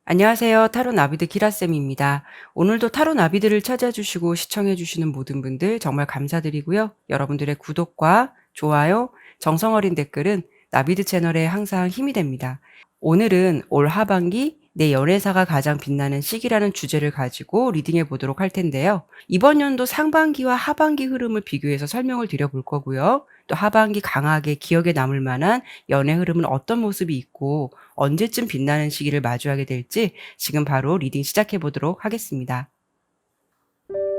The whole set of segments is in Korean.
안녕하세요. 타로 나비드 기라쌤입니다. 오늘도 타로 나비들을 찾아주시고 시청해주시는 모든 분들 정말 감사드리고요. 여러분들의 구독과 좋아요, 정성어린 댓글은 나비드 채널에 항상 힘이 됩니다. 오늘은 올 하반기 내 연애사가 가장 빛나는 시기라는 주제를 가지고 리딩해 보도록 할 텐데요. 이번 연도 상반기와 하반기 흐름을 비교해서 설명을 드려볼 거고요. 또 하반기 강하게 기억에 남을 만한 연애 흐름은 어떤 모습이 있고 언제쯤 빛나는 시기를 마주하게 될지 지금 바로 리딩 시작해 보도록 하겠습니다.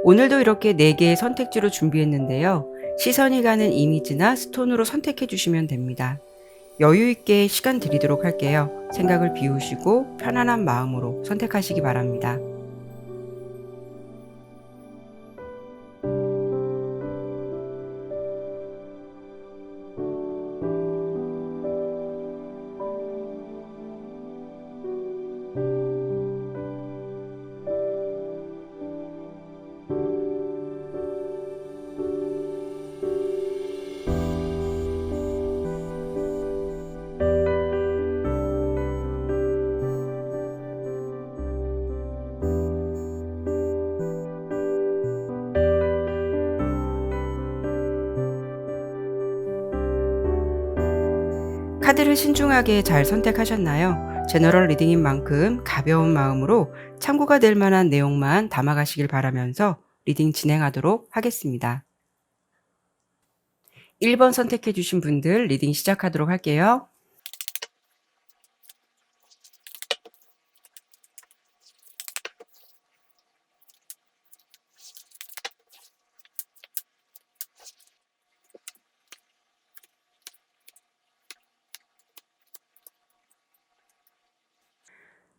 오늘도 이렇게 4개의 선택지로 준비했는데요. 시선이 가는 이미지나 스톤으로 선택해 주시면 됩니다. 여유 있게 시간 드리도록 할게요. 생각을 비우시고 편안한 마음으로 선택하시기 바랍니다. 카드를 신중하게 잘 선택하셨나요? 제너럴 리딩인 만큼 가벼운 마음으로 참고가 될 만한 내용만 담아가시길 바라면서 리딩 진행하도록 하겠습니다. 1번 선택해 주신 분들 리딩 시작하도록 할게요.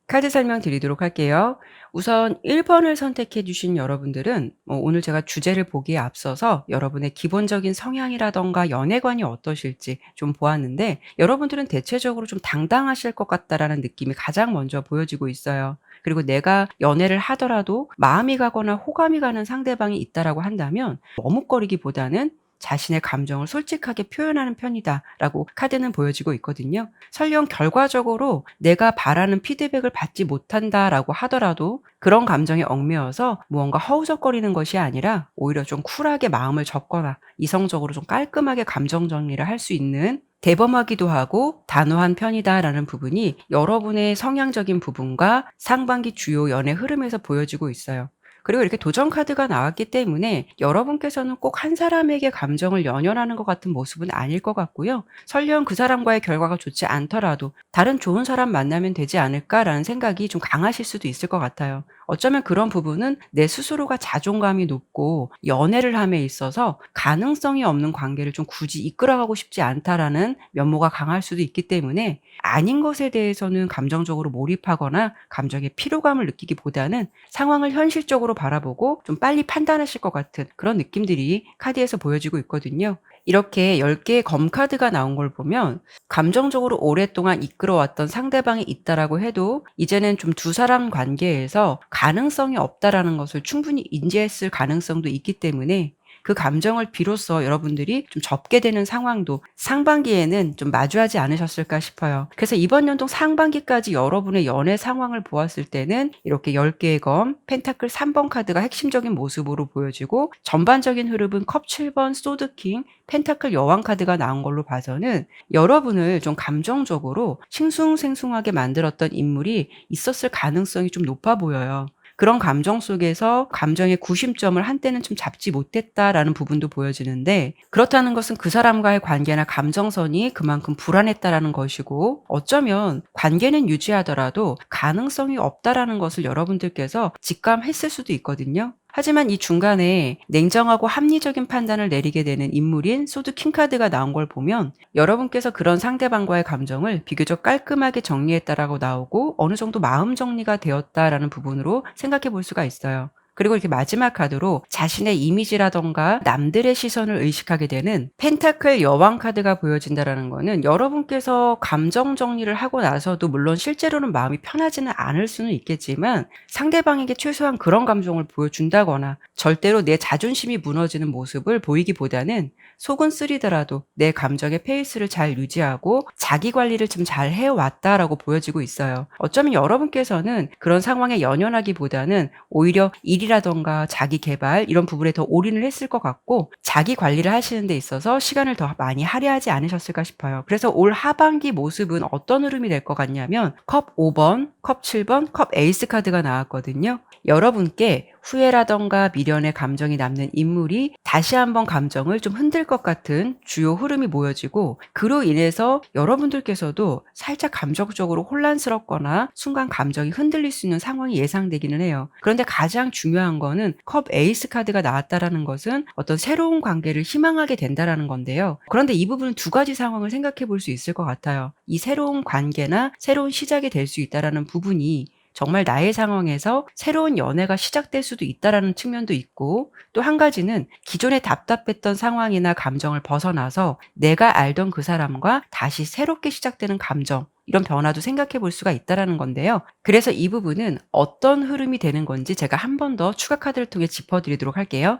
카드 설명 드리도록 할게요. 우선 1번을 선택해 주신 여러분들은 오늘 제가 주제를 보기에 앞서서 여러분의 기본적인 성향이라던가 연애관이 어떠실지 좀 보았는데 여러분들은 대체적으로 좀 당당하실 것 같다라는 느낌이 가장 먼저 보여지고 있어요. 그리고 내가 연애를 하더라도 마음이 가거나 호감이 가는 상대방이 있다라고 한다면 머뭇거리기보다는 자신의 감정을 솔직하게 표현하는 편이다라고 카드는 보여지고 있거든요. 설령 결과적으로 내가 바라는 피드백을 받지 못한다라고 하더라도 그런 감정에 얽매여서 무언가 허우적거리는 것이 아니라 오히려 좀 쿨하게 마음을 접거나 이성적으로 좀 깔끔하게 감정 정리를 할 수 있는 대범하기도 하고 단호한 편이다라는 부분이 여러분의 성향적인 부분과 상반기 주요 연애 흐름에서 보여지고 있어요. 그리고 이렇게 도전 카드가 나왔기 때문에 여러분께서는 꼭 한 사람에게 감정을 연연하는 것 같은 모습은 아닐 것 같고요. 설령 그 사람과의 결과가 좋지 않더라도 다른 좋은 사람 만나면 되지 않을까라는 생각이 좀 강하실 수도 있을 것 같아요. 어쩌면 그런 부분은 내 스스로가 자존감이 높고 연애를 함에 있어서 가능성이 없는 관계를 좀 굳이 이끌어가고 싶지 않다라는 면모가 강할 수도 있기 때문에 아닌 것에 대해서는 감정적으로 몰입하거나 감정의 피로감을 느끼기보다는 상황을 현실적으로 바라보고 좀 빨리 판단하실 것 같은 그런 느낌들이 카드에서 보여지고 있거든요. 이렇게 10개의 검카드가 나온 걸 보면 감정적으로 오랫동안 이끌어왔던 상대방이 있다라고 해도 이제는 좀 두 사람 관계에서 가능성이 없다라는 것을 충분히 인지했을 가능성도 있기 때문에 그 감정을 비로소 여러분들이 좀 접게 되는 상황도 상반기에는 좀 마주하지 않으셨을까 싶어요. 그래서 이번 연도 상반기까지 여러분의 연애 상황을 보았을 때는 이렇게 10개의 검, 펜타클 3번 카드가 핵심적인 모습으로 보여지고 전반적인 흐름은 컵 7번, 소드킹, 펜타클 여왕 카드가 나온 걸로 봐서는 여러분을 좀 감정적으로 싱숭생숭하게 만들었던 인물이 있었을 가능성이 좀 높아 보여요. 그런 감정 속에서 감정의 구심점을 한때는 좀 잡지 못했다라는 부분도 보여지는데 그렇다는 것은 그 사람과의 관계나 감정선이 그만큼 불안했다라는 것이고 어쩌면 관계는 유지하더라도 가능성이 없다라는 것을 여러분들께서 직감했을 수도 있거든요. 하지만 이 중간에 냉정하고 합리적인 판단을 내리게 되는 인물인 소드 킹카드가 나온 걸 보면 여러분께서 그런 상대방과의 감정을 비교적 깔끔하게 정리했다라고 나오고 어느 정도 마음 정리가 되었다라는 부분으로 생각해 볼 수가 있어요. 그리고 이렇게 마지막 카드로 자신의 이미지라던가 남들의 시선을 의식하게 되는 펜타클 여왕 카드가 보여진다라는 거는 여러분께서 감정 정리를 하고 나서도 물론 실제로는 마음이 편하지는 않을 수는 있겠지만 상대방에게 최소한 그런 감정을 보여준다거나 절대로 내 자존심이 무너지는 모습을 보이기보다는 속은 쓰리더라도 내 감정의 페이스를 잘 유지하고 자기 관리를 좀 잘 해왔다라고 보여지고 있어요. 어쩌면 여러분께서는 그런 상황에 연연하기보다는 오히려 일이라던가 자기 개발 이런 부분에 더 올인을 했을 것 같고 자기 관리를 하시는 데 있어서 시간을 더 많이 할애하지 않으셨을까 싶어요. 그래서 올 하반기 모습은 어떤 흐름이 될 것 같냐면 컵 5번, 컵 7번, 컵 에이스 카드가 나왔거든요. 여러분께 후회라던가 미련의 감정이 남는 인물이 다시 한번 감정을 좀 흔들 것 같은 주요 흐름이 보여지고 그로 인해서 여러분들께서도 살짝 감정적으로 혼란스럽거나 순간 감정이 흔들릴 수 있는 상황이 예상되기는 해요. 그런데 가장 중요한 거는 컵 에이스 카드가 나왔다라는 것은 어떤 새로운 관계를 희망하게 된다라는 건데요. 그런데 이 부분은 두 가지 상황을 생각해 볼 수 있을 것 같아요. 이 새로운 관계나 새로운 시작이 될 수 있다라는 부분이 정말 나의 상황에서 새로운 연애가 시작될 수도 있다라는 측면도 있고 또 한 가지는 기존에 답답했던 상황이나 감정을 벗어나서 내가 알던 그 사람과 다시 새롭게 시작되는 감정 이런 변화도 생각해 볼 수가 있다라는 건데요. 그래서 이 부분은 어떤 흐름이 되는 건지 제가 한 번 더 추가 카드를 통해 짚어드리도록 할게요.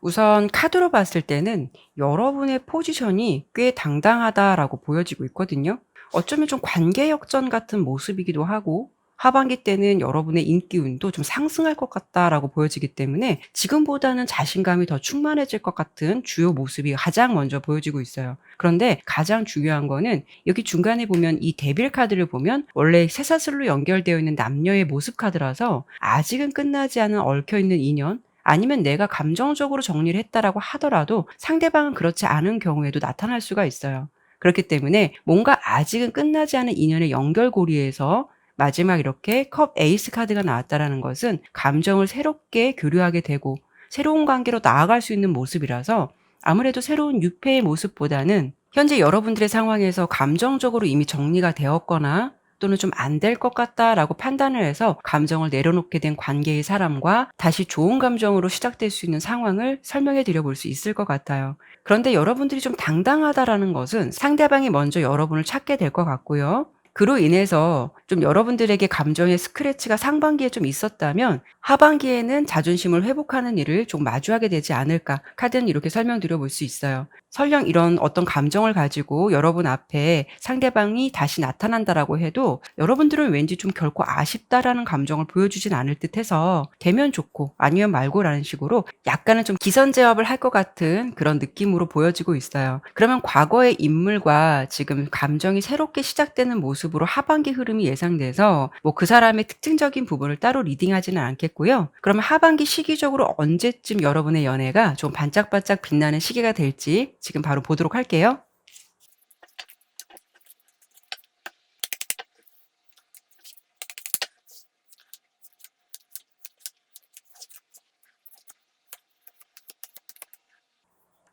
우선 카드로 봤을 때는 여러분의 포지션이 꽤 당당하다라고 보여지고 있거든요. 어쩌면 좀 관계 역전 같은 모습이기도 하고 하반기 때는 여러분의 인기 운도 좀 상승할 것 같다라고 보여지기 때문에 지금보다는 자신감이 더 충만해질 것 같은 주요 모습이 가장 먼저 보여지고 있어요. 그런데 가장 중요한 거는 여기 중간에 보면 이 데빌 카드를 보면 원래 쇠사슬로 연결되어 있는 남녀의 모습 카드라서 아직은 끝나지 않은 얽혀있는 인연 아니면 내가 감정적으로 정리를 했다라고 하더라도 상대방은 그렇지 않은 경우에도 나타날 수가 있어요. 그렇기 때문에 뭔가 아직은 끝나지 않은 인연의 연결고리에서 마지막 이렇게 컵 에이스 카드가 나왔다라는 것은 감정을 새롭게 교류하게 되고 새로운 관계로 나아갈 수 있는 모습이라서 아무래도 새로운 유패의 모습보다는 현재 여러분들의 상황에서 감정적으로 이미 정리가 되었거나 또는 좀 안 될 것 같다라고 판단을 해서 감정을 내려놓게 된 관계의 사람과 다시 좋은 감정으로 시작될 수 있는 상황을 설명해 드려 볼 수 있을 것 같아요. 그런데 여러분들이 좀 당당하다라는 것은 상대방이 먼저 여러분을 찾게 될 것 같고요. 그로 인해서 좀 여러분들에게 감정의 스크래치가 상반기에 좀 있었다면 하반기에는 자존심을 회복하는 일을 좀 마주하게 되지 않을까 카드는 이렇게 설명드려 볼 수 있어요. 설령 이런 어떤 감정을 가지고 여러분 앞에 상대방이 다시 나타난다라고 해도 여러분들은 왠지 좀 결코 아쉽다라는 감정을 보여주진 않을 듯해서 되면 좋고 아니면 말고라는 식으로 약간은 좀 기선제압을 할 것 같은 그런 느낌으로 보여지고 있어요. 그러면 과거의 인물과 지금 감정이 새롭게 시작되는 모습으로 하반기 흐름이 예상돼서 뭐 그 사람의 특징적인 부분을 따로 리딩하지는 않겠고요. 그러면 하반기 시기적으로 언제쯤 여러분의 연애가 좀 반짝반짝 빛나는 시기가 될지 지금 바로 보도록 할게요.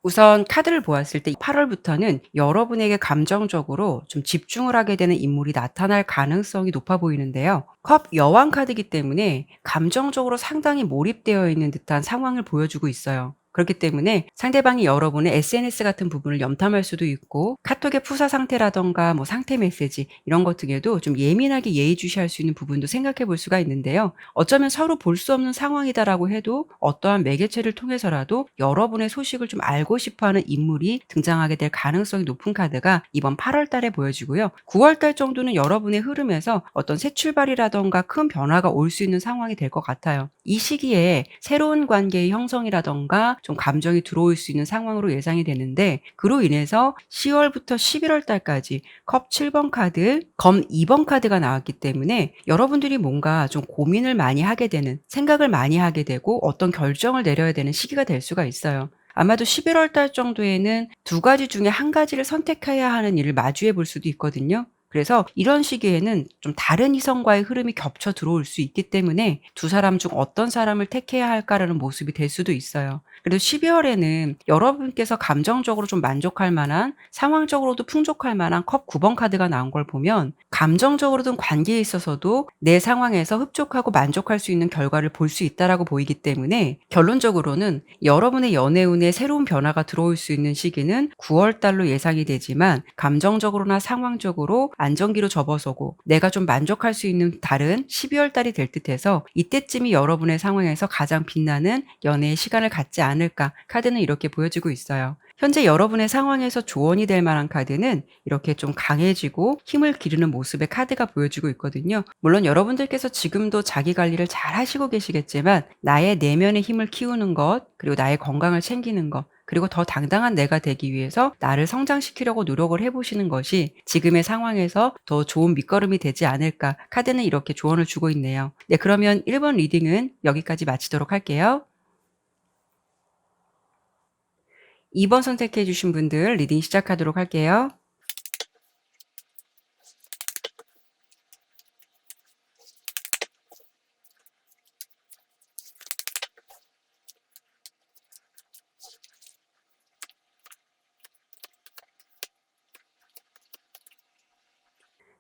우선 카드를 보았을 때 8월부터는 여러분에게 감정적으로 좀 집중을 하게 되는 인물이 나타날 가능성이 높아 보이는데요. 컵 여왕 카드이기 때문에 감정적으로 상당히 몰입되어 있는 듯한 상황을 보여주고 있어요. 그렇기 때문에 상대방이 여러분의 SNS 같은 부분을 염탐할 수도 있고 카톡의 푸사 상태라던가 뭐 상태 메시지 이런 것 등에도 좀 예민하게 예의주시할 수 있는 부분도 생각해 볼 수가 있는데요. 어쩌면 서로 볼 수 없는 상황이다라고 해도 어떠한 매개체를 통해서라도 여러분의 소식을 좀 알고 싶어하는 인물이 등장하게 될 가능성이 높은 카드가 이번 8월 달에 보여지고요. 9월 달 정도는 여러분의 흐름에서 어떤 새 출발이라던가 큰 변화가 올 수 있는 상황이 될 것 같아요. 이 시기에 새로운 관계의 형성이라던가 좀 감정이 들어올 수 있는 상황으로 예상이 되는데 그로 인해서 10월부터 11월 달까지 컵 7번 카드, 검 2번 카드가 나왔기 때문에 여러분들이 뭔가 좀 고민을 많이 하게 되는 생각을 많이 하게 되고 어떤 결정을 내려야 되는 시기가 될 수가 있어요. 아마도 11월 달 정도에는 두 가지 중에 한 가지를 선택해야 하는 일을 마주해 볼 수도 있거든요. 그래서 이런 시기에는 좀 다른 이성과의 흐름이 겹쳐 들어올 수 있기 때문에 '두 사람 중 어떤 사람을 택해야 할까.'라는 모습이 될 수도 있어요. 그래도 12 월에는 여러분께서 감정적으로 좀 만족할 만한, 상황적으로도 풍족할 만한 컵 9번 카드가 나온 걸 보면 감정적으로든 관계에 있어서도 내 상황에서 흡족하고 만족할 수 있는 결과를 볼 수 있다라고 보이기 때문에 결론적으로는 여러분의 연애운에 새로운 변화가 들어올 수 있는 시기는 9월 달로 예상이 되지만, 감정적으로나 상황적으로 안정기로 접어서고 내가 좀 만족할 수 있는 달은 12월 달이 될 듯해서 이때쯤이 여러분의 상황에서 가장 빛나는 연애의 시간을 갖지 않을까, 카드는 이렇게 보여지고 있어요. 현재 여러분의 상황에서 조언이 될 만한 카드는 이렇게 좀 강해지고 힘을 기르는 모습의 카드가 보여지고 있거든요. 물론 여러분들께서 지금도 자기 관리를 잘 하시고 계시겠지만, 나의 내면의 힘을 키우는 것, 그리고 나의 건강을 챙기는 것, 그리고 더 당당한 내가 되기 위해서 나를 성장시키려고 노력을 해보시는 것이 지금의 상황에서 더 좋은 밑거름이 되지 않을까, 카드는 이렇게 조언을 주고 있네요. 네, 그러면 1번 리딩은 여기까지 마치도록 할게요. 2번 선택해 주신 분들 리딩 시작하도록 할게요.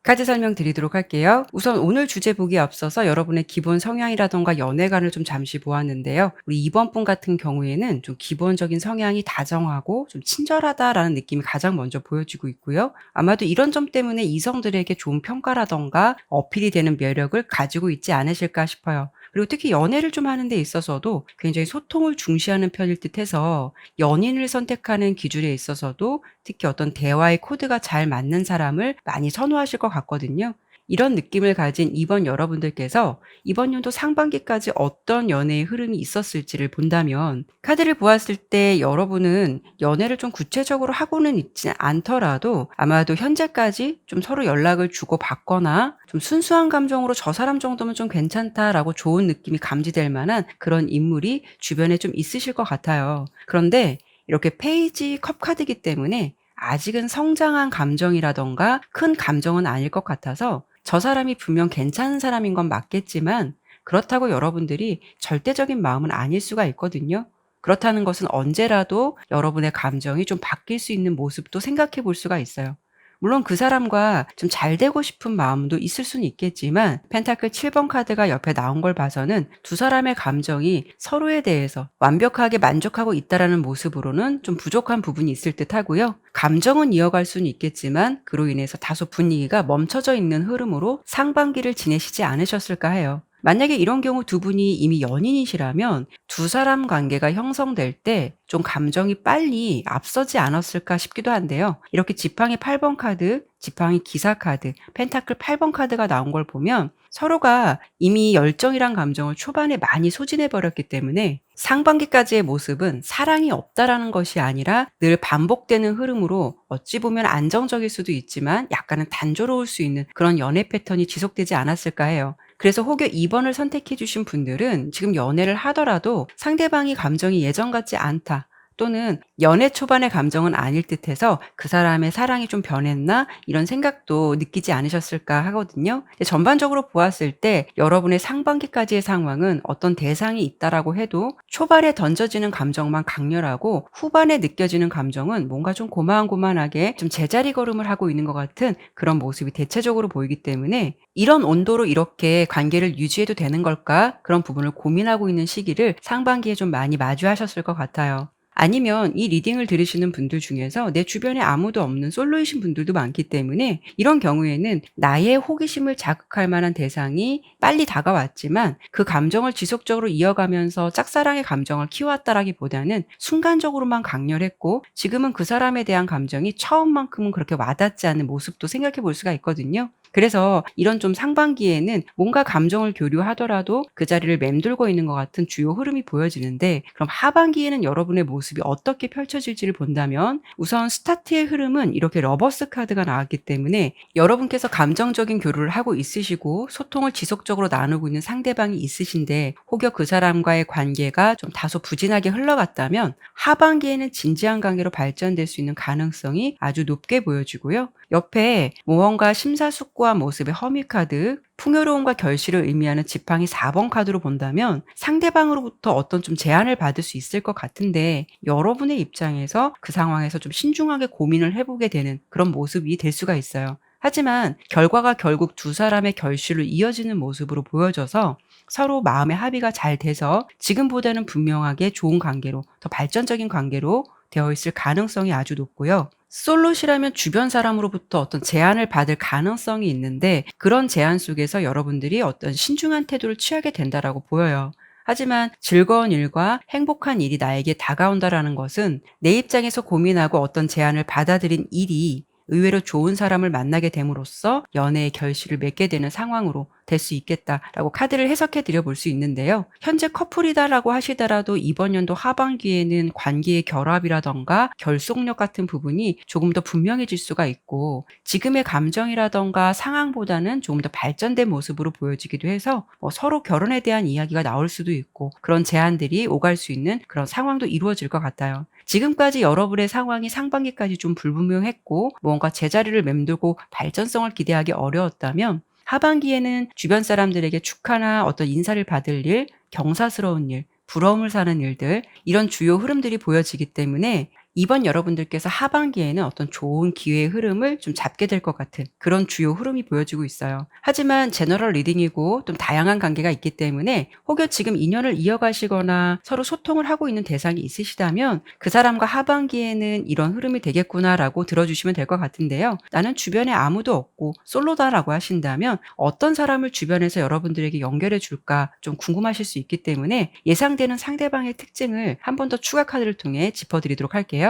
카드 설명드리도록 할게요. 우선 오늘 주제 보기에 앞서서 여러분의 기본 성향이라든가 연애관을 좀 잠시 보았는데요. 우리 2번 분 같은 경우에는 좀 기본적인 성향이 다정하고 좀 친절하다라는 느낌이 가장 먼저 보여지고 있고요. 아마도 이런 점 때문에 이성들에게 좋은 평가라든가 어필이 되는 매력을 가지고 있지 않으실까 싶어요. 그리고 특히 연애를 좀 하는 데 있어서도 굉장히 소통을 중시하는 편일 듯해서 연인을 선택하는 기준에 있어서도 특히 어떤 대화의 코드가 잘 맞는 사람을 많이 선호하실 것 같거든요. 이런 느낌을 가진 이번 여러분들께서 이번 연도 상반기까지 어떤 연애의 흐름이 있었을지를 본다면, 카드를 보았을 때 여러분은 연애를 좀 구체적으로 하고는 있지 않더라도 아마도 현재까지 좀 서로 연락을 주고받거나 좀 순수한 감정으로 '저 사람 정도면 좀 괜찮다.'라고 좋은 느낌이 감지될 만한 그런 인물이 주변에 좀 있으실 것 같아요. 그런데 이렇게 페이지 컵 카드이기 때문에 아직은 성장한 감정이라든가 큰 감정은 아닐 것 같아서, 저 사람이 분명 괜찮은 사람인 건 맞겠지만 그렇다고 여러분들이 절대적인 마음은 아닐 수가 있거든요. 그렇다는 것은 언제라도 여러분의 감정이 좀 바뀔 수 있는 모습도 생각해 볼 수가 있어요. 물론 그 사람과 좀 잘 되고 싶은 마음도 있을 수는 있겠지만, 펜타클 7번 카드가 옆에 나온 걸 봐서는 두 사람의 감정이 서로에 대해서 완벽하게 만족하고 있다라는 모습으로는 좀 부족한 부분이 있을 듯하고요. 감정은 이어갈 수는 있겠지만 그로 인해서 다소 분위기가 멈춰져 있는 흐름으로 상반기를 지내시지 않으셨을까 해요. 만약에 이런 경우 두 분이 이미 연인이시라면 두 사람 관계가 형성될 때 좀 감정이 빨리 앞서지 않았을까 싶기도 한데요. 이렇게 지팡이 8번 카드, 지팡이 기사 카드, 펜타클 8번 카드가 나온 걸 보면 서로가 이미 열정이란 감정을 초반에 많이 소진해 버렸기 때문에 상반기까지의 모습은 사랑이 없다라는 것이 아니라 늘 반복되는 흐름으로 어찌 보면 안정적일 수도 있지만 약간은 단조로울 수 있는 그런 연애 패턴이 지속되지 않았을까 해요. 그래서 혹여 2 번을 선택해 주신 분들은 지금 연애를 하더라도 상대방이 감정이 예전 같지 않다, 또는 연애 초반의 감정은 아닐 듯해서 '그 사람의 사랑이 좀 변했나?' 이런 생각도 느끼지 않으셨을까 하거든요. 근데 전반적으로 보았을 때 여러분의 상반기까지의 상황은 어떤 대상이 있다라고 해도 초반에 던져지는 감정만 강렬하고 후반에 느껴지는 감정은 뭔가 좀 고만고만하게 좀 제자리 걸음을 하고 있는 것 같은 그런 모습이 대체적으로 보이기 때문에, '이런 온도로 이렇게 관계를 유지해도 되는 걸까?' 그런 부분을 고민하고 있는 시기를 상반기에 좀 많이 마주하셨을 것 같아요. 아니면 이 리딩을 들으시는 분들 중에서 내 주변에 아무도 없는 솔로이신 분들도 많기 때문에, 이런 경우에는 나의 호기심을 자극할 만한 대상이 빨리 다가왔지만 그 감정을 지속적으로 이어가면서 짝사랑의 감정을 키워왔다라기보다는 순간적으로만 강렬했고 지금은 그 사람에 대한 감정이 처음만큼은 그렇게 와닿지 않는 모습도 생각해 볼 수가 있거든요. 그래서 이런 좀 상반기에는 뭔가 감정을 교류하더라도 그 자리를 맴돌고 있는 것 같은 주요 흐름이 보여지는데, 그럼 하반기에는 여러분의 모습이 어떻게 펼쳐질지를 본다면 우선 스타트의 흐름은 이렇게 러버스 카드가 나왔기 때문에 여러분께서 감정적인 교류를 하고 있으시고 소통을 지속적으로 나누고 있는 상대방이 있으신데 혹여 그 사람과의 관계가 좀 다소 부진하게 흘러갔다면 하반기에는 진지한 관계로 발전될 수 있는 가능성이 아주 높게 보여지고요. 옆에 무언가 심사숙고한 모습의 허미 카드, 풍요로움과 결실을 의미하는 지팡이 4번 카드로 본다면 상대방으로부터 어떤 좀 제안을 받을 수 있을 것 같은데, 여러분의 입장에서 그 상황에서 좀 신중하게 고민을 해보게 되는 그런 모습이 될 수가 있어요. 하지만 결과가 결국 두 사람의 결실로 이어지는 모습으로 보여져서 서로 마음의 합의가 잘 돼서 지금보다는 분명하게 좋은 관계로, 더 발전적인 관계로 되어 있을 가능성이 아주 높고요. 솔로시라면 주변 사람으로부터 어떤 제안을 받을 가능성이 있는데 그런 제안 속에서 여러분들이 어떤 신중한 태도를 취하게 된다라고 보여요. 하지만 즐거운 일과 행복한 일이 나에게 다가온다라는 것은 내 입장에서 고민하고 어떤 제안을 받아들인 일이 의외로 좋은 사람을 만나게 됨으로써 연애의 결실을 맺게 되는 상황으로 될 수 있겠다라고 카드를 해석해 드려 볼 수 있는데요. 현재 커플이다라고 하시더라도 이번 연도 하반기에는 관계의 결합이라던가 결속력 같은 부분이 조금 더 분명해질 수가 있고, 지금의 감정이라던가 상황보다는 조금 더 발전된 모습으로 보여지기도 해서 서로 결혼에 대한 이야기가 나올 수도 있고 그런 제안들이 오갈 수 있는 그런 상황도 이루어질 것 같아요. 지금까지 여러분의 상황이 상반기까지 좀 불분명했고 무언가 제자리를 맴돌고 발전성을 기대하기 어려웠다면 하반기에는 주변 사람들에게 축하나 어떤 인사를 받을 일, 경사스러운 일, 부러움을 사는 일들, 이런 주요 흐름들이 보여지기 때문에 이번 여러분들께서 하반기에는 어떤 좋은 기회의 흐름을 좀 잡게 될 것 같은 그런 주요 흐름이 보여지고 있어요. 하지만 제너럴 리딩이고 좀 다양한 관계가 있기 때문에 혹여 지금 인연을 이어가시거나 서로 소통을 하고 있는 대상이 있으시다면 그 사람과 하반기에는 이런 흐름이 되겠구나라고 들어주시면 될 것 같은데요. 나는 주변에 아무도 없고 솔로다라고 하신다면 어떤 사람을 주변에서 여러분들에게 연결해 줄까 좀 궁금하실 수 있기 때문에 예상되는 상대방의 특징을 한 번 더 추가 카드를 통해 짚어드리도록 할게요.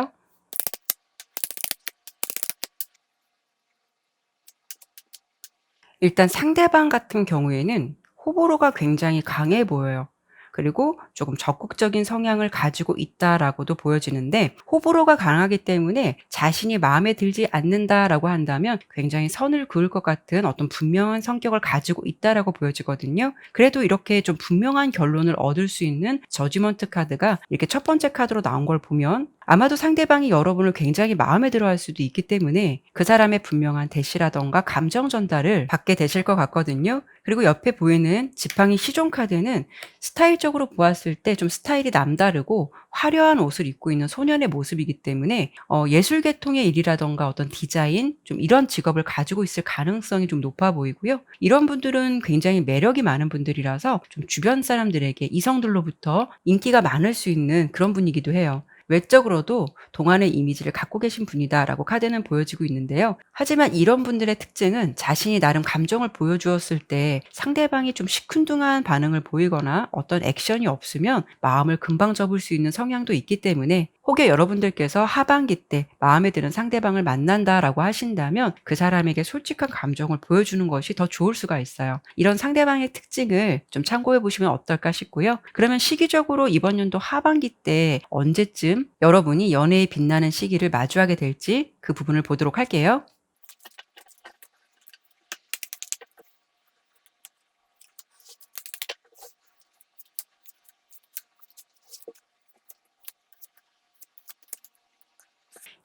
일단 상대방 같은 경우에는 호불호가 굉장히 강해 보여요. 그리고 조금 적극적인 성향을 가지고 있다라고도 보여지는데, 호불호가 강하기 때문에 자신이 마음에 들지 않는다라고 한다면 굉장히 선을 그을 것 같은 어떤 분명한 성격을 가지고 있다라고 보여지거든요. 그래도 이렇게 좀 분명한 결론을 얻을 수 있는 저지먼트 카드가 이렇게 첫 번째 카드로 나온 걸 보면 아마도 상대방이 여러분을 굉장히 마음에 들어 할 수도 있기 때문에 그 사람의 분명한 대시라던가 감정 전달을 받게 되실 것 같거든요. 그리고 옆에 보이는 지팡이 시종 카드는 스타일적으로 보았을 때 좀 스타일이 남다르고 화려한 옷을 입고 있는 소년의 모습이기 때문에 예술 계통의 일이라던가 어떤 디자인, 좀 이런 직업을 가지고 있을 가능성이 좀 높아 보이고요. 이런 분들은 굉장히 매력이 많은 분들이라서 좀 주변 사람들에게 이성들로부터 인기가 많을 수 있는 그런 분이기도 해요. 외적으로도 동안의 이미지를 갖고 계신 분이다라고 카드는 보여지고 있는데요. 하지만 이런 분들의 특징은 자신이 나름 감정을 보여주었을 때 상대방이 좀 시큰둥한 반응을 보이거나 어떤 액션이 없으면 마음을 금방 접을 수 있는 성향도 있기 때문에 혹여 여러분들께서 하반기 때 마음에 드는 상대방을 만난다라고 하신다면 그 사람에게 솔직한 감정을 보여주는 것이 더 좋을 수가 있어요. 이런 상대방의 특징을 좀 참고해 보시면 어떨까 싶고요. 그러면 시기적으로 이번 연도 하반기 때 언제쯤 여러분이 연애에 빛나는 시기를 마주하게 될지 그 부분을 보도록 할게요.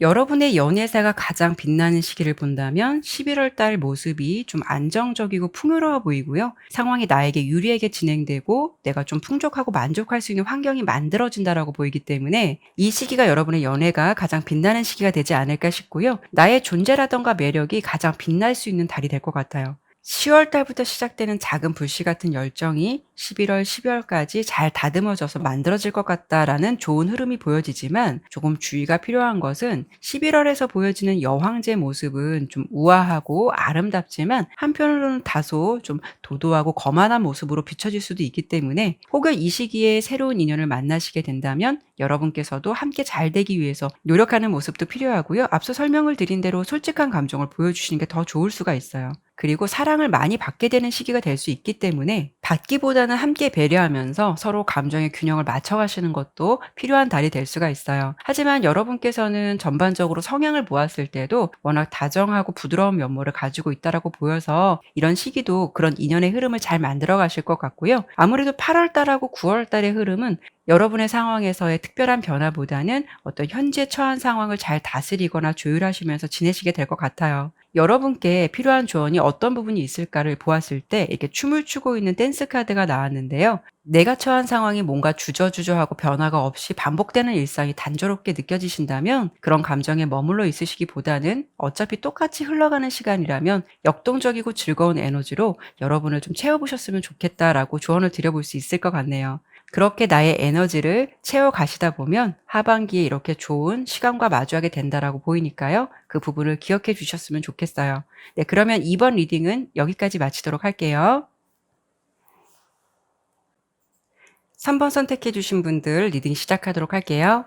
여러분의 연애사가 가장 빛나는 시기를 본다면 11월 달 모습이 좀 안정적이고 풍요로워 보이고요. 상황이 나에게 유리하게 진행되고 내가 좀 풍족하고 만족할 수 있는 환경이 만들어진다라고 보이기 때문에 이 시기가 여러분의 연애가 가장 빛나는 시기가 되지 않을까 싶고요. 나의 존재라던가 매력이 가장 빛날 수 있는 달이 될 것 같아요. 10월 달부터 시작되는 작은 불씨 같은 열정이 11월, 12월까지 잘 다듬어져서 만들어질 것 같다라는 좋은 흐름이 보여지지만, 조금 주의가 필요한 것은 11월에서 보여지는 여황제 모습은 좀 우아하고 아름답지만 한편으로는 다소 좀 도도하고 거만한 모습으로 비춰질 수도 있기 때문에 혹여 이 시기에 새로운 인연을 만나시게 된다면 여러분께서도 함께 잘 되기 위해서 노력하는 모습도 필요하고요. 앞서 설명을 드린 대로 솔직한 감정을 보여주시는 게 더 좋을 수가 있어요. 그리고 사랑을 많이 받게 되는 시기가 될 수 있기 때문에 받기보다는 함께 배려하면서 서로 감정의 균형을 맞춰 가시는 것도 필요한 달이 될 수가 있어요. 하지만 여러분께서는 전반적으로 성향을 보았을 때도 워낙 다정하고 부드러운 면모를 가지고 있다라고 보여서 이런 시기도 그런 인연의 흐름을 잘 만들어 가실 것 같고요. 아무래도 8월 달하고 9월 달의 흐름은 여러분의 상황에서의 특별한 변화보다는 어떤 현재 처한 상황을 잘 다스리거나 조율하시면서 지내시게 될 것 같아요. 여러분께 필요한 조언이 어떤 부분이 있을까를 보았을 때 이렇게 춤을 추고 있는 댄스 카드가 나왔는데요. 내가 처한 상황이 뭔가 주저주저하고 변화가 없이 반복되는 일상이 단조롭게 느껴지신다면 그런 감정에 머물러 있으시기보다는 어차피 똑같이 흘러가는 시간이라면 역동적이고 즐거운 에너지로 여러분을 좀 채워보셨으면 좋겠다라고 조언을 드려볼 수 있을 것 같네요. 그렇게 나의 에너지를 채워 가시다 보면 하반기에 이렇게 좋은 시간과 마주하게 된다라고 보이니까요. 그 부분을 기억해 주셨으면 좋겠어요. 네, 그러면 이번 리딩은 여기까지 마치도록 할게요. 3번 선택해 주신 분들 리딩 시작하도록 할게요.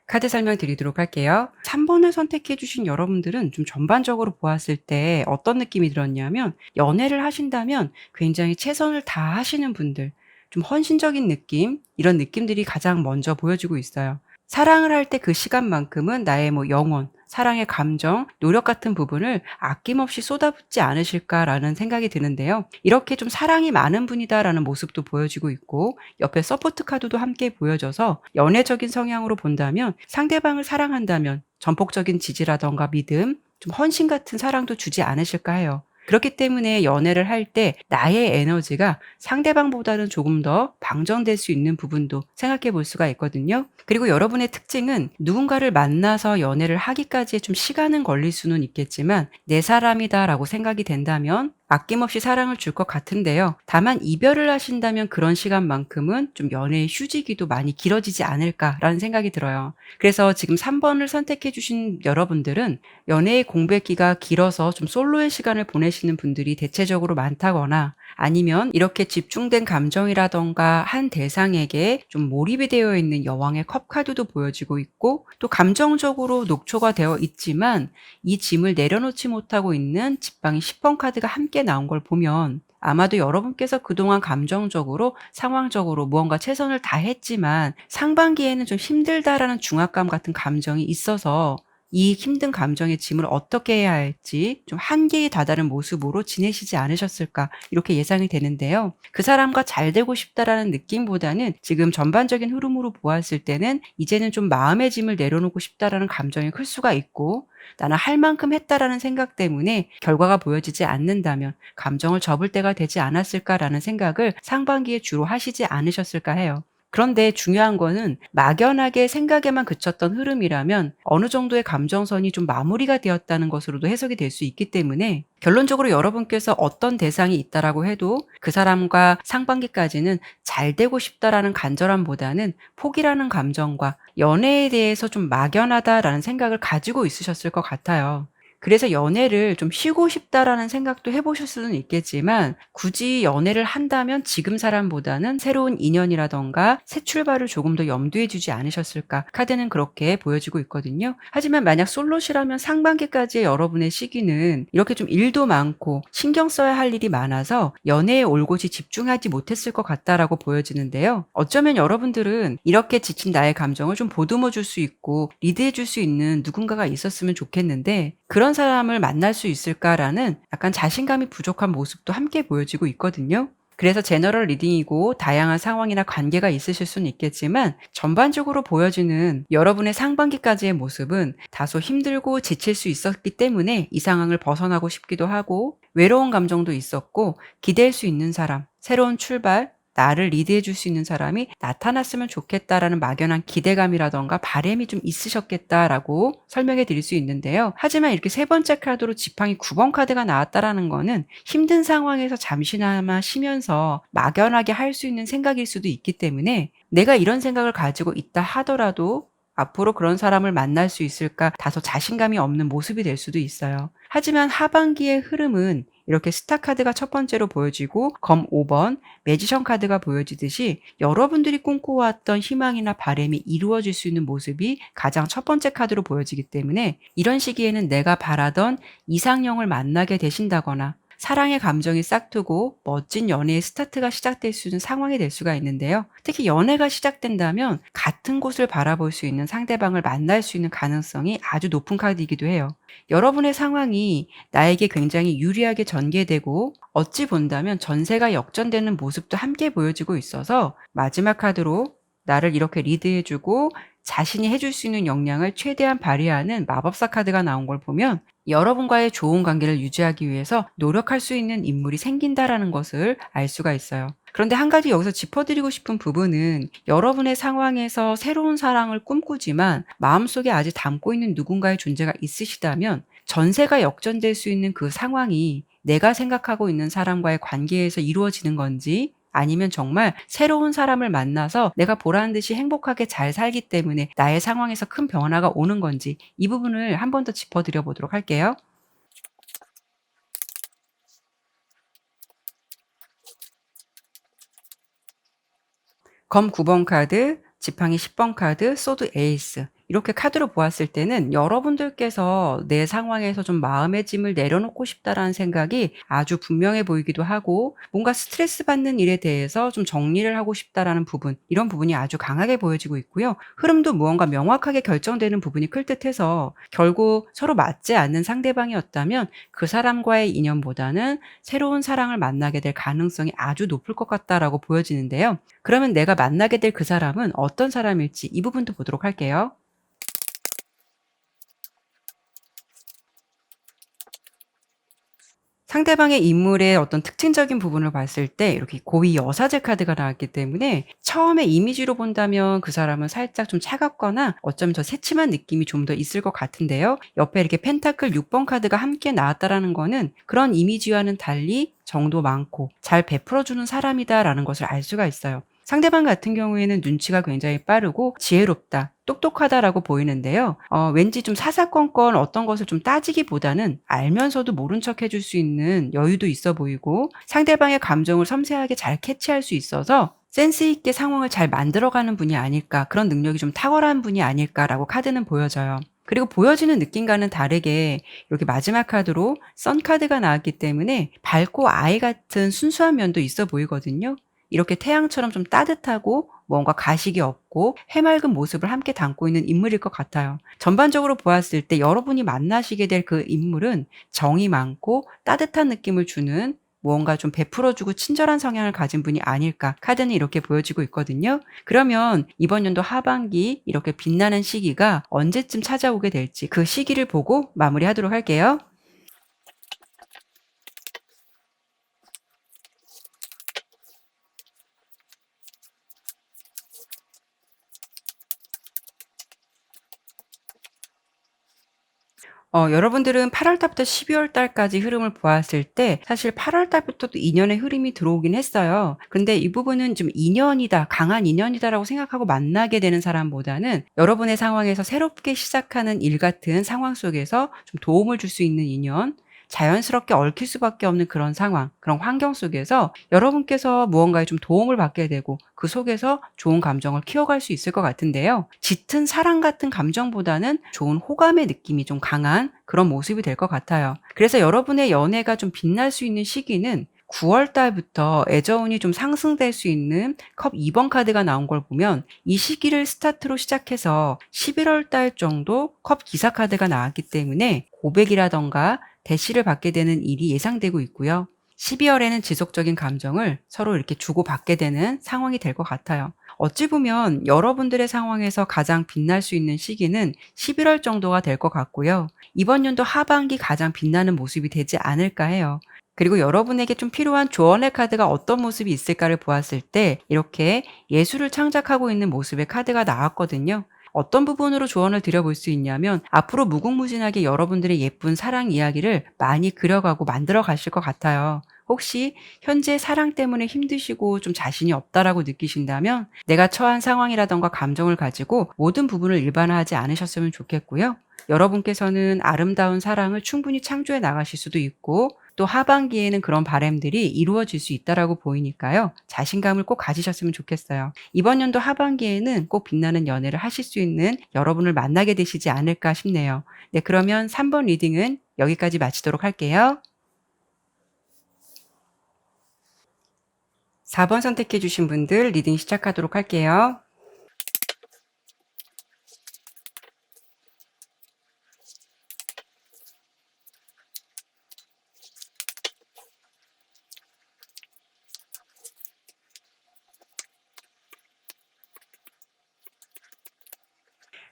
카드 설명드리도록 할게요. 3번을 선택해 주신 여러분들은 좀 전반적으로 보았을 때 어떤 느낌이 들었냐면 연애를 하신다면 굉장히 최선을 다하시는 분들, 좀 헌신적인 느낌, 이런 느낌들이 가장 먼저 보여지고 있어요. 사랑을 할 때 그 시간만큼은 나의 영혼, 사랑의 감정, 노력 같은 부분을 아낌없이 쏟아붓지 않으실까라는 생각이 드는데요. 이렇게 좀 사랑이 많은 분이다라는 모습도 보여지고 있고 옆에 서포트 카드도 함께 보여져서 연애적인 성향으로 본다면 상대방을 사랑한다면 전폭적인 지지라던가 믿음, 좀 헌신 같은 사랑도 주지 않으실까 해요. 그렇기 때문에 연애를 할 때 나의 에너지가 상대방보다는 조금 더 방전될 수 있는 부분도 생각해 볼 수가 있거든요. 그리고 여러분의 특징은 누군가를 만나서 연애를 하기까지에 좀 시간은 걸릴 수는 있겠지만 내 사람이다라고 생각이 된다면 아낌없이 사랑을 줄 것 같은데요. 다만 이별을 하신다면 그런 시간만큼은 좀 연애의 휴지기도 많이 길어지지 않을까라는 생각이 들어요. 그래서 지금 3번을 선택해 주신 여러분들은 연애의 공백기가 길어서 좀 솔로의 시간을 보내시는 분들이 대체적으로 많다거나 아니면 이렇게 집중된 감정이라던가 한 대상에게 좀 몰입이 되어 있는 여왕의 컵 카드도 보여지고 있고 또 감정적으로 녹초가 되어 있지만 이 짐을 내려놓지 못하고 있는 지팡이 10번 카드가 함께 나온 걸 보면 아마도 여러분께서 그동안 감정적으로 상황적으로 무언가 최선을 다했지만 상반기에는 좀 힘들다라는 중압감 같은 감정이 있어서 이 힘든 감정의 짐을 어떻게 해야 할지 좀 한계에 다다른 모습으로 지내시지 않으셨을까 이렇게 예상이 되는데요. 그 사람과 잘 되고 싶다라는 느낌보다는 지금 전반적인 흐름으로 보았을 때는 이제는 좀 마음의 짐을 내려놓고 싶다라는 감정이 클 수가 있고 나는 할 만큼 했다라는 생각 때문에 결과가 보여지지 않는다면 감정을 접을 때가 되지 않았을까라는 생각을 상반기에 주로 하시지 않으셨을까 해요. 그런데 중요한 거는 막연하게 생각에만 그쳤던 흐름이라면 어느 정도의 감정선이 좀 마무리가 되었다는 것으로도 해석이 될 수 있기 때문에 결론적으로 여러분께서 어떤 대상이 있다라고 해도 그 사람과 상반기까지는 잘 되고 싶다라는 간절함보다는 포기라는 감정과 연애에 대해서 좀 막연하다라는 생각을 가지고 있으셨을 것 같아요. 그래서 연애를 좀 쉬고 싶다라는 생각도 해보실 수는 있겠지만 굳이 연애를 한다면 지금 사람보다는 새로운 인연이라던가 새 출발을 조금 더 염두에 두지 않으셨을까 카드는 그렇게 보여지고 있거든요. 하지만 만약 솔로시라면 상반기까지의 여러분의 시기는 이렇게 좀 일도 많고 신경 써야 할 일이 많아서 연애에 올곧이 집중하지 못했을 것 같다라고 보여지는데요. 어쩌면 여러분들은 이렇게 지친 나의 감정을 좀 보듬어 줄 수 있고 리드해 줄 수 있는 누군가가 있었으면 좋겠는데 그런 사람을 만날 수 있을까라는 약간 자신감이 부족한 모습도 함께 보여지고 있거든요. 그래서 제너럴 리딩이고 다양한 상황이나 관계가 있으실 수는 있겠지만 전반적으로 보여지는 여러분의 상반기까지의 모습은 다소 힘들고 지칠 수 있었기 때문에 이 상황을 벗어나고 싶기도 하고 외로운 감정도 있었고 기댈 수 있는 사람, 새로운 출발, 나를 리드해 줄 수 있는 사람이 나타났으면 좋겠다라는 막연한 기대감이라던가 바람이 좀 있으셨겠다라고 설명해 드릴 수 있는데요. 하지만 이렇게 세 번째 카드로 지팡이 9번 카드가 나왔다라는 거는 힘든 상황에서 잠시나마 쉬면서 막연하게 할 수 있는 생각일 수도 있기 때문에 내가 이런 생각을 가지고 있다 하더라도 앞으로 그런 사람을 만날 수 있을까 다소 자신감이 없는 모습이 될 수도 있어요. 하지만 하반기의 흐름은 이렇게 스타 카드가 첫 번째로 보여지고 검 5번 매지션 카드가 보여지듯이 여러분들이 꿈꿔왔던 희망이나 바람이 이루어질 수 있는 모습이 가장 첫 번째 카드로 보여지기 때문에 이런 시기에는 내가 바라던 이상형을 만나게 되신다거나 사랑의 감정이 싹트고 멋진 연애의 스타트가 시작될 수 있는 상황이 될 수가 있는데요. 특히 연애가 시작된다면 같은 곳을 바라볼 수 있는 상대방을 만날 수 있는 가능성이 아주 높은 카드이기도 해요. 여러분의 상황이 나에게 굉장히 유리하게 전개되고 어찌 본다면 전세가 역전되는 모습도 함께 보여지고 있어서 마지막 카드로 나를 이렇게 리드해주고 자신이 해줄 수 있는 역량을 최대한 발휘하는 마법사 카드가 나온 걸 보면 여러분과의 좋은 관계를 유지하기 위해서 노력할 수 있는 인물이 생긴다라는 것을 알 수가 있어요. 그런데 한 가지 여기서 짚어드리고 싶은 부분은 여러분의 상황에서 새로운 사랑을 꿈꾸지만 마음속에 아직 담고 있는 누군가의 존재가 있으시다면 전세가 역전될 수 있는 그 상황이 내가 생각하고 있는 사람과의 관계에서 이루어지는 건지 아니면 정말 새로운 사람을 만나서 내가 보라는 듯이 행복하게 잘 살기 때문에 나의 상황에서 큰 변화가 오는 건지 이 부분을 한 번 더 짚어드려 보도록 할게요. 검 9번 카드, 지팡이 10번 카드, 소드 에이스. 이렇게 카드로 보았을 때는 여러분들께서 내 상황에서 좀 마음의 짐을 내려놓고 싶다라는 생각이 아주 분명해 보이기도 하고 뭔가 스트레스 받는 일에 대해서 좀 정리를 하고 싶다라는 부분, 이런 부분이 아주 강하게 보여지고 있고요. 흐름도 무언가 명확하게 결정되는 부분이 클 듯해서 결국 서로 맞지 않는 상대방이었다면 그 사람과의 인연보다는 새로운 사랑을 만나게 될 가능성이 아주 높을 것 같다라고 보여지는데요. 그러면 내가 만나게 될 그 사람은 어떤 사람일지 이 부분도 보도록 할게요. 상대방의 인물의 어떤 특징적인 부분을 봤을 때 이렇게 고위 여사제 카드가 나왔기 때문에 처음에 이미지로 본다면 그 사람은 살짝 좀 차갑거나 어쩌면 더 새침한 느낌이 좀 더 있을 것 같은데요. 옆에 이렇게 펜타클 6번 카드가 함께 나왔다라는 거는 그런 이미지와는 달리 정도 많고 잘 베풀어주는 사람이다라는 것을 알 수가 있어요. 상대방 같은 경우에는 눈치가 굉장히 빠르고 지혜롭다, 똑똑하다라고 보이는데요. 왠지 좀 사사건건 어떤 것을 좀 따지기보다는 알면서도 모른 척 해줄 수 있는 여유도 있어 보이고 상대방의 감정을 섬세하게 잘 캐치할 수 있어서 센스 있게 상황을 잘 만들어가는 분이 아닐까, 그런 능력이 좀 탁월한 분이 아닐까라고 카드는 보여져요. 그리고 보여지는 느낌과는 다르게 이렇게 마지막 카드로 선 카드가 나왔기 때문에 밝고 아이 같은 순수한 면도 있어 보이거든요. 이렇게 태양처럼 좀 따뜻하고 뭔가 가식이 없고 해맑은 모습을 함께 담고 있는 인물일 것 같아요. 전반적으로 보았을 때 여러분이 만나시게 될 그 인물은 정이 많고 따뜻한 느낌을 주는 무언가 좀 베풀어주고 친절한 성향을 가진 분이 아닐까, 카드는 이렇게 보여지고 있거든요. 그러면 이번 연도 하반기 이렇게 빛나는 시기가 언제쯤 찾아오게 될지 그 시기를 보고 마무리하도록 할게요. 여러분들은 8월 달부터 12월 달까지 흐름을 보았을 때 사실 8월 달부터도 인연의 흐름이 들어오긴 했어요. 근데 이 부분은 좀 인연이다, 강한 인연이다라고 생각하고 만나게 되는 사람보다는 여러분의 상황에서 새롭게 시작하는 일 같은 상황 속에서 좀 도움을 줄 수 있는 인연, 자연스럽게 얽힐 수밖에 없는 그런 상황, 그런 환경 속에서 여러분께서 무언가에 좀 도움을 받게 되고 그 속에서 좋은 감정을 키워갈 수 있을 것 같은데요. 짙은 사랑 같은 감정보다는 좋은 호감의 느낌이 좀 강한 그런 모습이 될 것 같아요. 그래서 여러분의 연애가 좀 빛날 수 있는 시기는 9월 달부터 애저운이 좀 상승될 수 있는 컵 2번 카드가 나온 걸 보면 이 시기를 스타트로 시작해서 11월 달 정도 컵 기사 카드가 나왔기 때문에 고백이라던가 대시를 받게 되는 일이 예상되고 있고요. 12월에는 지속적인 감정을 서로 이렇게 주고받게 되는 상황이 될 것 같아요. 어찌 보면 여러분들의 상황에서 가장 빛날 수 있는 시기는 11월 정도가 될 것 같고요. 이번 연도 하반기 가장 빛나는 모습이 되지 않을까 해요. 그리고 여러분에게 좀 필요한 조언의 카드가 어떤 모습이 있을까를 보았을 때 이렇게 예술을 창작하고 있는 모습의 카드가 나왔거든요. 어떤 부분으로 조언을 드려볼 수 있냐면 앞으로 무궁무진하게 여러분들의 예쁜 사랑 이야기를 많이 그려가고 만들어 가실 것 같아요. 혹시 현재 사랑 때문에 힘드시고 좀 자신이 없다라고 느끼신다면 내가 처한 상황이라던가 감정을 가지고 모든 부분을 일반화하지 않으셨으면 좋겠고요. 여러분께서는 아름다운 사랑을 충분히 창조해 나가실 수도 있고 또 하반기에는 그런 바람들이 이루어질 수 있다라고 보이니까요. 자신감을 꼭 가지셨으면 좋겠어요. 이번 연도 하반기에는 꼭 빛나는 연애를 하실 수 있는 여러분을 만나게 되시지 않을까 싶네요. 네, 그러면 3번 리딩은 여기까지 마치도록 할게요. 4번 선택해 주신 분들 리딩 시작하도록 할게요.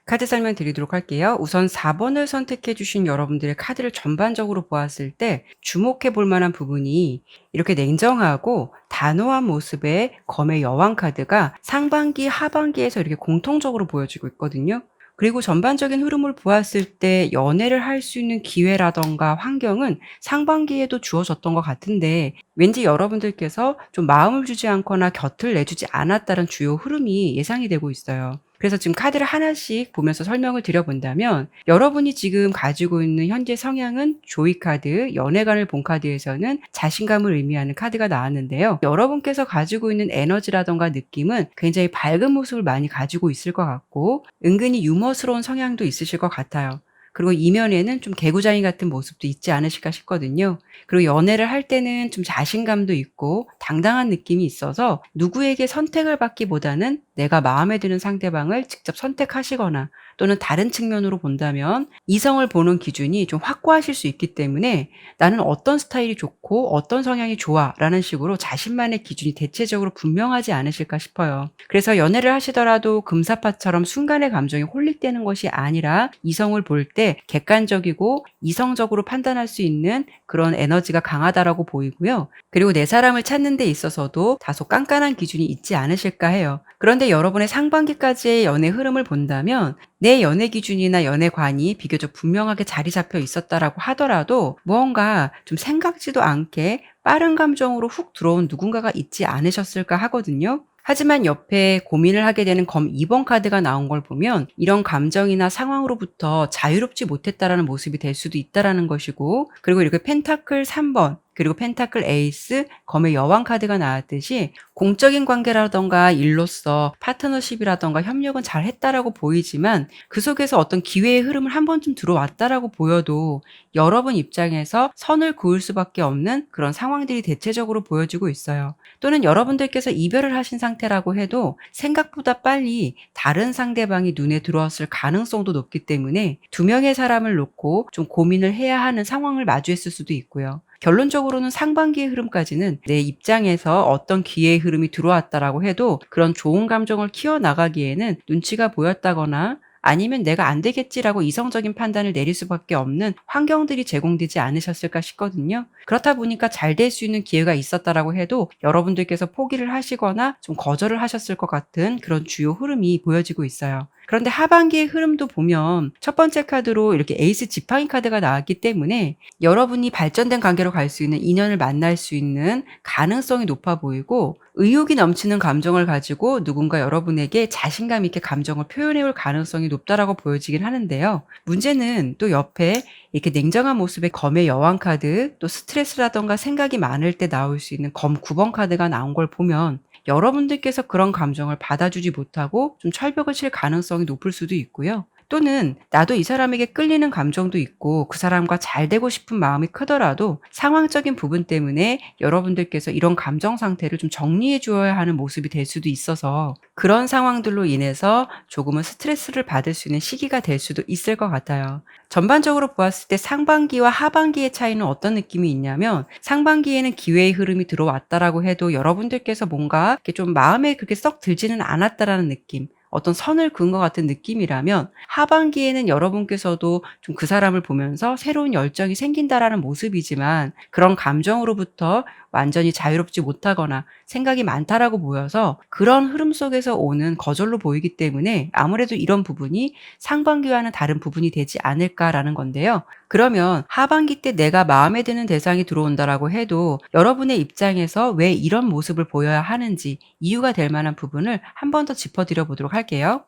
카드 설명 드리도록 할게요. 우선 4번을 선택해 주신 여러분들의 카드를 전반적으로 보았을 때 주목해 볼 만한 부분이 이렇게 냉정하고 단호한 모습의 검의 여왕 카드가 상반기, 하반기에서 이렇게 공통적으로 보여지고 있거든요. 그리고 전반적인 흐름을 보았을 때 연애를 할 수 있는 기회라던가 환경은 상반기에도 주어졌던 것 같은데 왠지 여러분들께서 좀 마음을 주지 않거나 곁을 내주지 않았다는 주요 흐름이 예상이 되고 있어요. 그래서 지금 카드를 하나씩 보면서 설명을 드려본다면 여러분이 지금 가지고 있는 현재 성향은 조이 카드, 연애관을 본 카드에서는 자신감을 의미하는 카드가 나왔는데요. 여러분께서 가지고 있는 에너지라던가 느낌은 굉장히 밝은 모습을 많이 가지고 있을 것 같고 은근히 유머스러운 성향도 있으실 것 같아요. 그리고 이면에는 좀 개구장이 같은 모습도 있지 않으실까 싶거든요. 그리고 연애를 할 때는 좀 자신감도 있고 당당한 느낌이 있어서 누구에게 선택을 받기보다는 내가 마음에 드는 상대방을 직접 선택하시거나 또는 다른 측면으로 본다면 이성을 보는 기준이 좀 확고하실 수 있기 때문에 나는 어떤 스타일이 좋고 어떤 성향이 좋아 라는 식으로 자신만의 기준이 대체적으로 분명하지 않으실까 싶어요. 그래서 연애를 하시더라도 금사파처럼 순간의 감정이 홀릭되는 것이 아니라 이성을 볼 때 객관적이고 이성적으로 판단할 수 있는 그런 에너지가 강하다라고 보이고요. 그리고 내 사람을 찾는 데 있어서도 다소 깐깐한 기준이 있지 않으실까 해요. 그런데 여러분의 상반기까지의 연애 흐름을 본다면 내 연애 기준이나 연애관이 비교적 분명하게 자리 잡혀 있었다라고 하더라도 무언가 좀 생각지도 않게 빠른 감정으로 훅 들어온 누군가가 있지 않으셨을까 하거든요. 하지만 옆에 고민을 하게 되는 검 2번 카드가 나온 걸 보면 이런 감정이나 상황으로부터 자유롭지 못했다라는 모습이 될 수도 있다라는 것이고 그리고 이렇게 펜타클 3번 그리고 펜타클 에이스, 검의 여왕 카드가 나왔듯이 공적인 관계라던가 일로서 파트너십이라던가 협력은 잘 했다라고 보이지만 그 속에서 어떤 기회의 흐름을 한 번쯤 들어왔다라고 보여도 여러분 입장에서 선을 그을 수밖에 없는 그런 상황들이 대체적으로 보여지고 있어요. 또는 여러분들께서 이별을 하신 상태라고 해도 생각보다 빨리 다른 상대방이 눈에 들어왔을 가능성도 높기 때문에 두 명의 사람을 놓고 좀 고민을 해야 하는 상황을 마주했을 수도 있고요. 결론적으로는 상반기의 흐름까지는 내 입장에서 어떤 기회의 흐름이 들어왔다라고 해도 그런 좋은 감정을 키워나가기에는 눈치가 보였다거나 아니면 '내가 안 되겠지.'라고 이성적인 판단을 내릴 수밖에 없는 환경들이 제공되지 않으셨을까 싶거든요. 그렇다 보니까 잘 될 수 있는 기회가 있었다라고 해도 여러분들께서 포기를 하시거나 좀 거절을 하셨을 것 같은 그런 주요 흐름이 보여지고 있어요. 그런데 하반기의 흐름도 보면 첫 번째 카드로 이렇게 에이스 지팡이 카드가 나왔기 때문에 여러분이 발전된 관계로 갈 수 있는 인연을 만날 수 있는 가능성이 높아 보이고 의욕이 넘치는 감정을 가지고 누군가 여러분에게 자신감 있게 감정을 표현해 올 가능성이 높다라고 보여지긴 하는데요. 문제는 또 옆에 이렇게 냉정한 모습의 검의 여왕 카드, 또 스트레스라던가 생각이 많을 때 나올 수 있는 검 9번 카드가 나온 걸 보면 여러분들께서 그런 감정을 받아주지 못하고 좀 철벽을 칠 가능성이 높을 수도 있고요. 또는 나도 이 사람에게 끌리는 감정도 있고 그 사람과 잘 되고 싶은 마음이 크더라도 상황적인 부분 때문에 여러분들께서 이런 감정 상태를 좀 정리해 주어야 하는 모습이 될 수도 있어서 그런 상황들로 인해서 조금은 스트레스를 받을 수 있는 시기가 될 수도 있을 것 같아요. 전반적으로 보았을 때 상반기와 하반기의 차이는 어떤 느낌이 있냐면 상반기에는 기회의 흐름이 들어왔다라고 해도 여러분들께서 뭔가 이렇게 좀 마음에 그렇게 썩 들지는 않았다라는 느낌. 어떤 선을 그은 것 같은 느낌이라면 하반기에는 여러분께서도 좀 그 사람을 보면서 새로운 열정이 생긴다라는 모습이지만 그런 감정으로부터 완전히 자유롭지 못하거나 생각이 많다라고 보여서 그런 흐름 속에서 오는 거절로 보이기 때문에 아무래도 이런 부분이 상반기와는 다른 부분이 되지 않을까라는 건데요. 그러면 하반기 때 내가 마음에 드는 대상이 들어온다라고 해도 여러분의 입장에서 왜 이런 모습을 보여야 하는지 이유가 될 만한 부분을 한 번 더 짚어드려 보도록 할게요.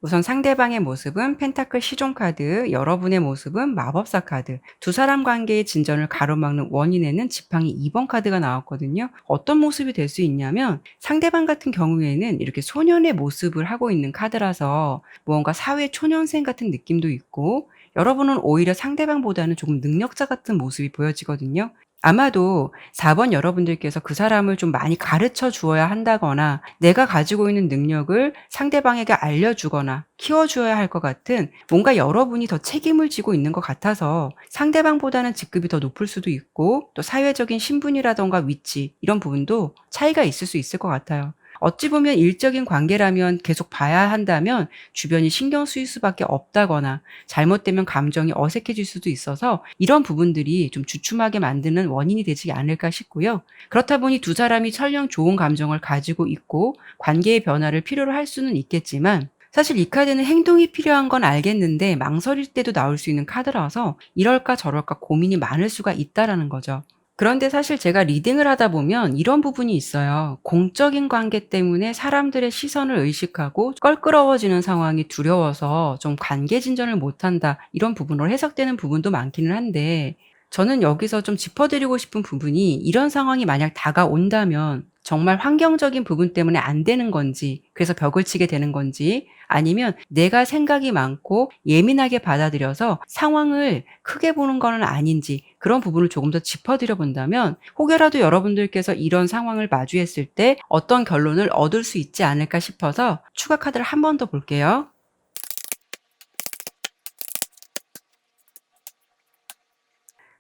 우선 상대방의 모습은 펜타클 시종 카드, 여러분의 모습은 마법사 카드. 두 사람 관계의 진전을 가로막는 원인에는 지팡이 2번 카드가 나왔거든요. 어떤 모습이 될 수 있냐면 상대방 같은 경우에는 이렇게 소년의 모습을 하고 있는 카드라서 무언가 사회 초년생 같은 느낌도 있고, 여러분은 오히려 상대방보다는 조금 능력자 같은 모습이 보여지거든요. 아마도 4번 여러분들께서 그 사람을 좀 많이 가르쳐 주어야 한다거나 내가 가지고 있는 능력을 상대방에게 알려주거나 키워주어야 할 것 같은, 뭔가 여러분이 더 책임을 지고 있는 것 같아서 상대방보다는 직급이 더 높을 수도 있고, 또 사회적인 신분이라던가 위치 이런 부분도 차이가 있을 수 있을 것 같아요. 어찌 보면 일적인 관계라면 계속 봐야 한다면 주변이 신경 쓰일 수밖에 없다거나 잘못되면 감정이 어색해질 수도 있어서 이런 부분들이 좀 주춤하게 만드는 원인이 되지 않을까 싶고요. 그렇다 보니 두 사람이 설령 좋은 감정을 가지고 있고 관계의 변화를 필요로 할 수는 있겠지만, 사실 이 카드는 행동이 필요한 건 알겠는데 망설일 때도 나올 수 있는 카드라서 이럴까 저럴까 고민이 많을 수가 있다라는 거죠. 그런데 사실 제가 리딩을 하다 보면 이런 부분이 있어요. 공적인 관계 때문에 사람들의 시선을 의식하고 껄끄러워지는 상황이 두려워서 좀 관계 진전을 못한다, 이런 부분으로 해석되는 부분도 많기는 한데, 저는 여기서 좀 짚어드리고 싶은 부분이, 이런 상황이 만약 다가온다면 정말 환경적인 부분 때문에 안 되는 건지, 그래서 벽을 치게 되는 건지, 아니면 내가 생각이 많고 예민하게 받아들여서 상황을 크게 보는 거는 아닌지, 그런 부분을 조금 더 짚어드려 본다면 혹여라도 여러분들께서 이런 상황을 마주했을 때 어떤 결론을 얻을 수 있지 않을까 싶어서 추가 카드를 한 번 더 볼게요.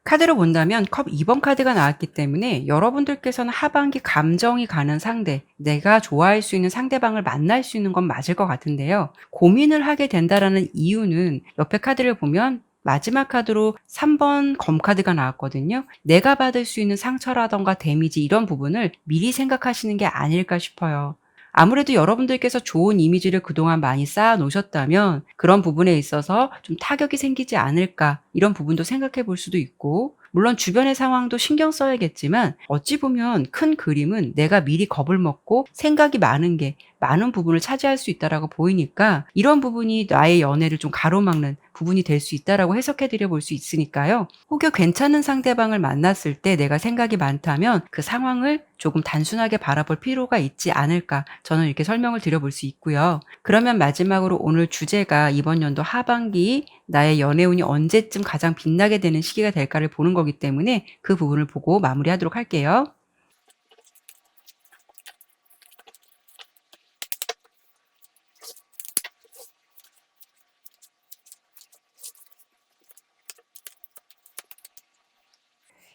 카드로 본다면 컵 2번 카드가 나왔기 때문에 여러분들께서는 하반기 감정이 가는 상대, 내가 좋아할 수 있는 상대방을 만날 수 있는 건 맞을 것 같은데요. 고민을 하게 된다라는 이유는 옆에 카드를 보면 마지막 카드로 3번 검 카드가 나왔거든요. 내가 받을 수 있는 상처라던가 데미지, 이런 부분을 미리 생각하시는 게 아닐까 싶어요. 아무래도 여러분들께서 좋은 이미지를 그동안 많이 쌓아 놓으셨다면 그런 부분에 있어서 좀 타격이 생기지 않을까, 이런 부분도 생각해 볼 수도 있고, 물론 주변의 상황도 신경 써야겠지만 어찌 보면 큰 그림은 내가 미리 겁을 먹고 생각이 많은 게 많은 부분을 차지할 수 있다라고 보이니까, 이런 부분이 나의 연애를 좀 가로막는 부분이 될 수 있다라고 해석해 드려 볼 수 있으니까요. 혹여 괜찮은 상대방을 만났을 때 내가 생각이 많다면 그 상황을 조금 단순하게 바라볼 필요가 있지 않을까, 저는 이렇게 설명을 드려 볼 수 있고요. 그러면 마지막으로 오늘 주제가 이번 연도 하반기 나의 연애운이 언제쯤 가장 빛나게 되는 시기가 될까를 보는 거기 때문에 그 부분을 보고 마무리하도록 할게요.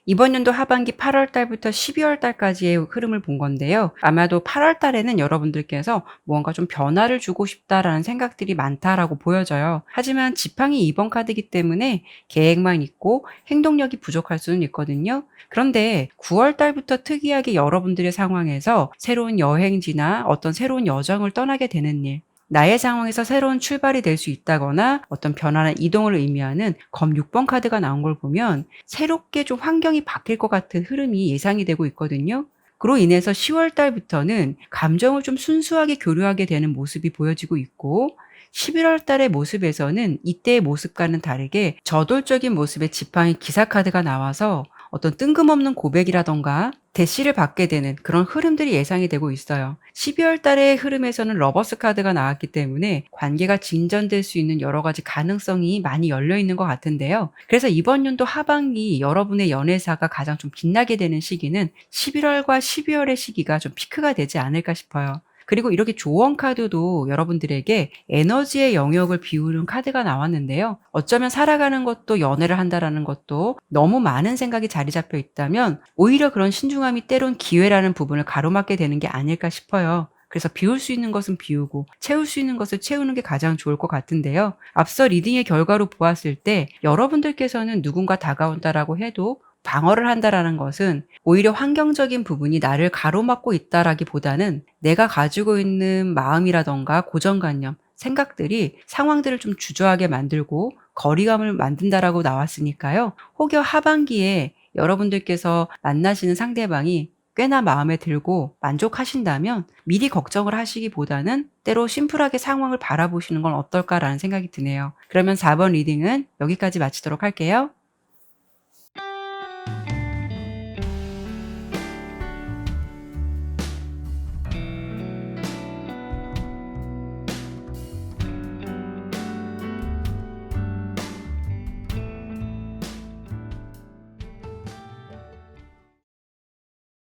이번 연도 하반기 8월 달부터 12월 달까지의 흐름을 본 건데요. 아마도 8월 달에는 여러분들께서 무언가 좀 변화를 주고 싶다라는 생각들이 많다라고 보여져요. 하지만 지팡이 2번 카드이기 때문에 계획만 있고 행동력이 부족할 수는 있거든요. 그런데 9월 달부터 특이하게 여러분들의 상황에서 새로운 여행지나 어떤 새로운 여정을 떠나게 되는 일, 나의 상황에서 새로운 출발이 될 수 있다거나 어떤 변화나 이동을 의미하는 검 6번 카드가 나온 걸 보면 새롭게 좀 환경이 바뀔 것 같은 흐름이 예상이 되고 있거든요. 그로 인해서 10월 달부터는 감정을 좀 순수하게 교류하게 되는 모습이 보여지고 있고, 11월 달의 모습에서는 이때의 모습과는 다르게 저돌적인 모습의 지팡이 기사 카드가 나와서 어떤 뜬금없는 고백이라던가 대시를 받게 되는 그런 흐름들이 예상이 되고 있어요. 12월 달의 흐름에서는 러버스 카드가 나왔기 때문에 관계가 진전될 수 있는 여러 가지 가능성이 많이 열려 있는 것 같은데요. 그래서 이번 연도 하반기 여러분의 연애사가 가장 좀 빛나게 되는 시기는 11월과 12월의 시기가 좀 피크가 되지 않을까 싶어요. 그리고 이렇게 조언 카드도 여러분들에게 에너지의 영역을 비우는 카드가 나왔는데요. 어쩌면 살아가는 것도 연애를 한다라는 것도 너무 많은 생각이 자리 잡혀 있다면 오히려 그런 신중함이 때론 기회라는 부분을 가로막게 되는 게 아닐까 싶어요. 그래서 비울 수 있는 것은 비우고 채울 수 있는 것을 채우는 게 가장 좋을 것 같은데요. 앞서 리딩의 결과로 보았을 때 여러분들께서는 누군가 다가온다라고 해도 방어를 한다라는 것은 오히려 환경적인 부분이 나를 가로막고 있다라기보다는 내가 가지고 있는 마음이라던가 고정관념, 생각들이 상황들을 좀 주저하게 만들고 거리감을 만든다라고 나왔으니까요. 혹여 하반기에 여러분들께서 만나시는 상대방이 꽤나 마음에 들고 만족하신다면 미리 걱정을 하시기보다는 때로 심플하게 상황을 바라보시는 건 어떨까라는 생각이 드네요. 그러면 4번 리딩은 여기까지 마치도록 할게요.